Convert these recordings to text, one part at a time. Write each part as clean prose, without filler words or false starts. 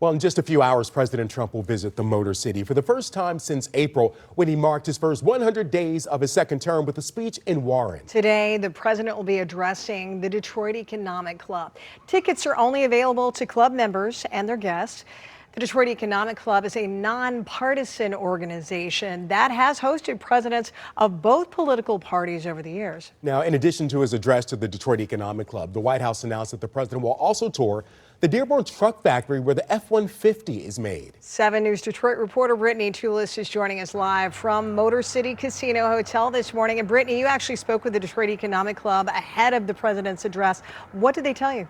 Well, in just a few hours, President Trump will visit the Motor City for the first time since April, when he marked his first 100 days of his second term with a speech in Warren. Today, the president will be addressing the Detroit Economic Club. Tickets are only available to club members and their guests. The Detroit Economic Club is a nonpartisan organization that has hosted presidents of both political parties over the years. Now, in addition to his address to the Detroit Economic Club, the White House announced that the president will also tour the Dearborn truck factory where the F-150 is made. 7 News Detroit reporter Brittany Toulis is joining us live from Motor City Casino Hotel this morning. And Brittany, you actually spoke with the Detroit Economic Club ahead of the president's address. What did they tell you?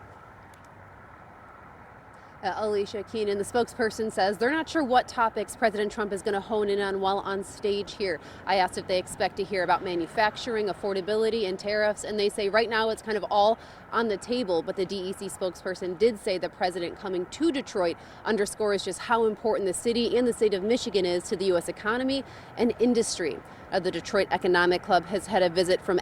Alicia Keenan, the spokesperson, says they're not sure what topics President Trump is going to hone in on while on stage here. I asked if they expect to hear about manufacturing, affordability, and tariffs, and they say right now it's kind of all on the table. But the DEC spokesperson did say the president coming to Detroit underscores just how important the city and the state of Michigan is to the U.S. economy and industry. The Detroit Economic Club has had a visit from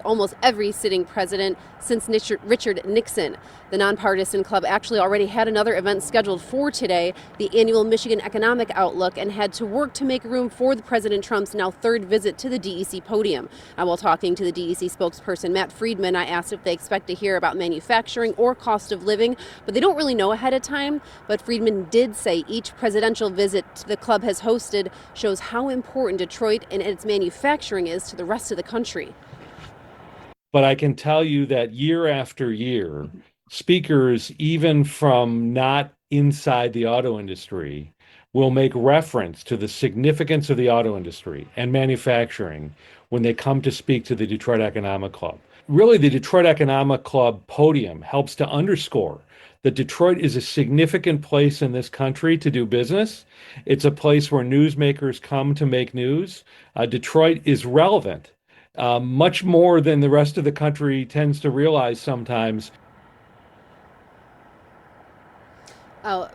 almost every sitting president since Richard Nixon. The nonpartisan club actually already had another event scheduled for today, the annual Michigan Economic Outlook, and had to work to make room for the President Trump's now third visit to the DEC podium. While talking to the DEC spokesperson Matt Friedman, I asked if they expect to hear about manufacturing or cost of living, but they don't really know ahead of time. But Friedman did say each presidential visit the club has hosted shows how important Detroit and its manufacturing is to the rest of the country. But I can tell you that year after year, speakers, even from not inside the auto industry, will make reference to the significance of the auto industry and manufacturing when they come to speak to the Detroit Economic Club. Really, the Detroit Economic Club podium helps to underscore that Detroit is a significant place in this country to do business. It's a place where newsmakers come to make news. Detroit is relevant, much more than the rest of the country tends to realize sometimes.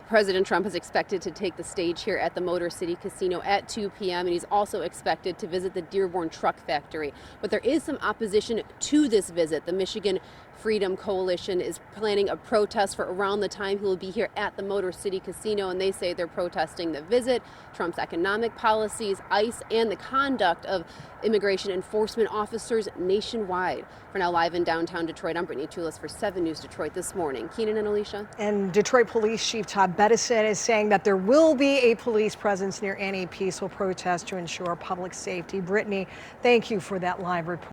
President Trump is expected to take the stage here at the Motor City Casino at 2 p.m. and he's also expected to visit the Dearborn truck factory. But there is some opposition to this visit. The Michigan Freedom Coalition is planning a protest for around the time he will be here at the Motor City Casino, and they say they're protesting the visit, Trump's economic policies, ICE, and the conduct of immigration enforcement officers nationwide. For now, live in downtown Detroit, I'm Brittany Toulis for 7 News Detroit this morning. Keenan and Alicia. And Detroit Police Chief Todd Bettison is saying that there will be a police presence near any peaceful protest to ensure public safety. Brittany, thank you for that live report.